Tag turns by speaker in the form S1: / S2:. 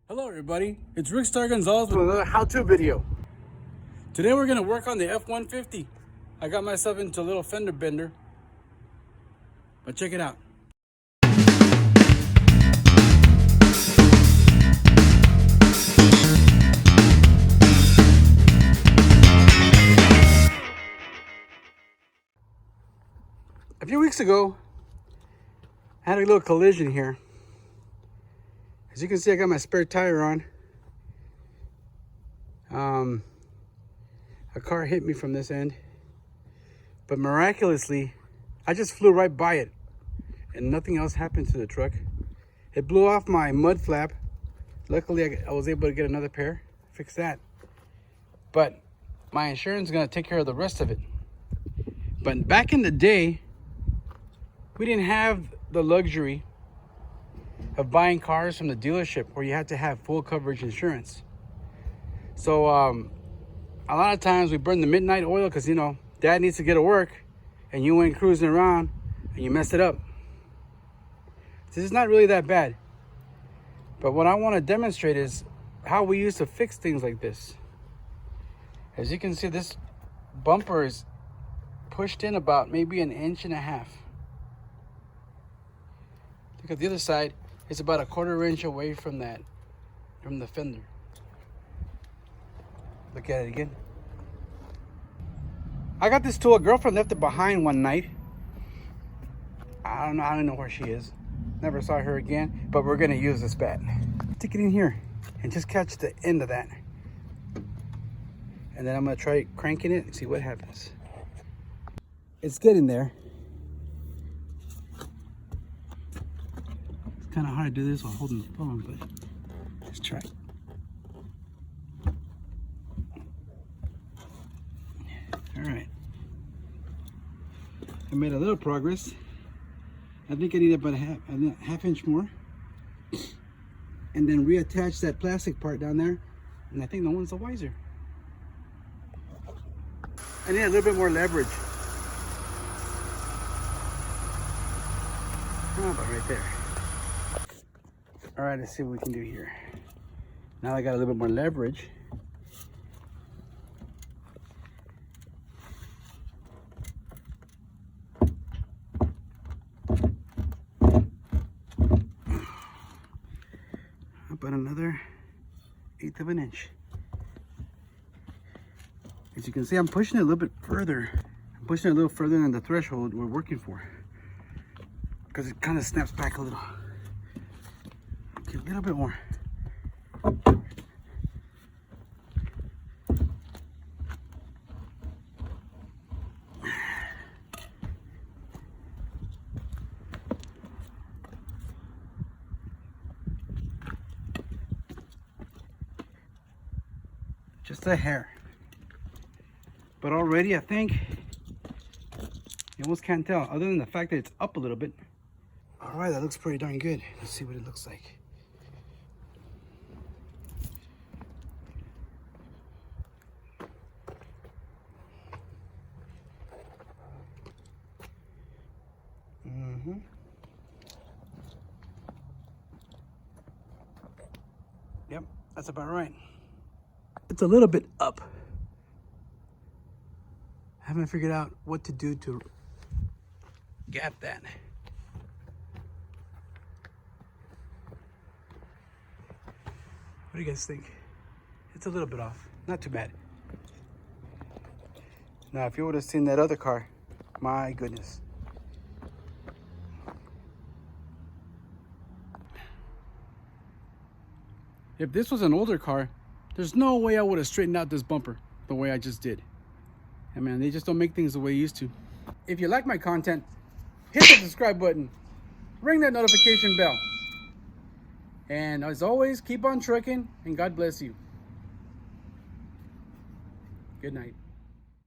S1: Hello everybody, it's Rick Star Gonzalez with
S2: Another how-to video.
S1: Today we're going to work on the F-150. I got myself into a little fender bender, but check it out. A few weeks ago, I had a little collision here. As you can see, I got my spare tire on. A car hit me from this end, but miraculously, I just flew right by it and nothing else happened to the truck. It blew off my mud flap. Luckily, I was able to get another pair, fix that. But my insurance is gonna take care of the rest of it. But back in the day, we didn't have the luxury of buying cars from the dealership where you had to have full coverage insurance. So a lot of times we burn the midnight oil because, you know, dad needs to get to work and you went cruising around and you messed it up. This is not really that bad. But what I want to demonstrate is how we used to fix things like this. As you can see, this bumper is pushed in about maybe 1.5 inches. Look at the other side. It's about 1/4 inch away from that, from the fender. Look at it again. I got this tool. A girlfriend left it behind one night. I don't know where she is. Never saw her again, but we're gonna use this bat. Stick it in here and just catch the end of that. And then I'm gonna try cranking it and see what happens. It's getting there. It's kind of hard to do this while holding the phone, but let's try it. All right. I made a little progress. I think I need about a half inch more. And then reattach that plastic part down there. And I think no one's the wiser. I need a little bit more leverage. How about right there? All right, let's see what we can do here. Now I got a little bit more leverage. About another 1/8 of an inch. As you can see, I'm pushing it a little bit further. I'm pushing it a little further than the threshold we're working for, because it kind of snaps back a little. Okay, a little bit more. Just a hair. But already I think you almost can't tell, other than the fact that it's up a little bit. All right, that looks pretty darn good. Let's see what it looks like. Yep, that's about right. It's a little bit up. I haven't figured out what to do to gap that. What do you guys think? It's a little bit off. Not too bad. Now, if you would have seen that other car, my goodness. If this was an older car, there's no way I would have straightened out this bumper the way I just did. I mean, they just don't make things the way you used to. If you like my content, hit the subscribe button, ring that notification bell. And as always, keep on trucking and God bless you. Good night.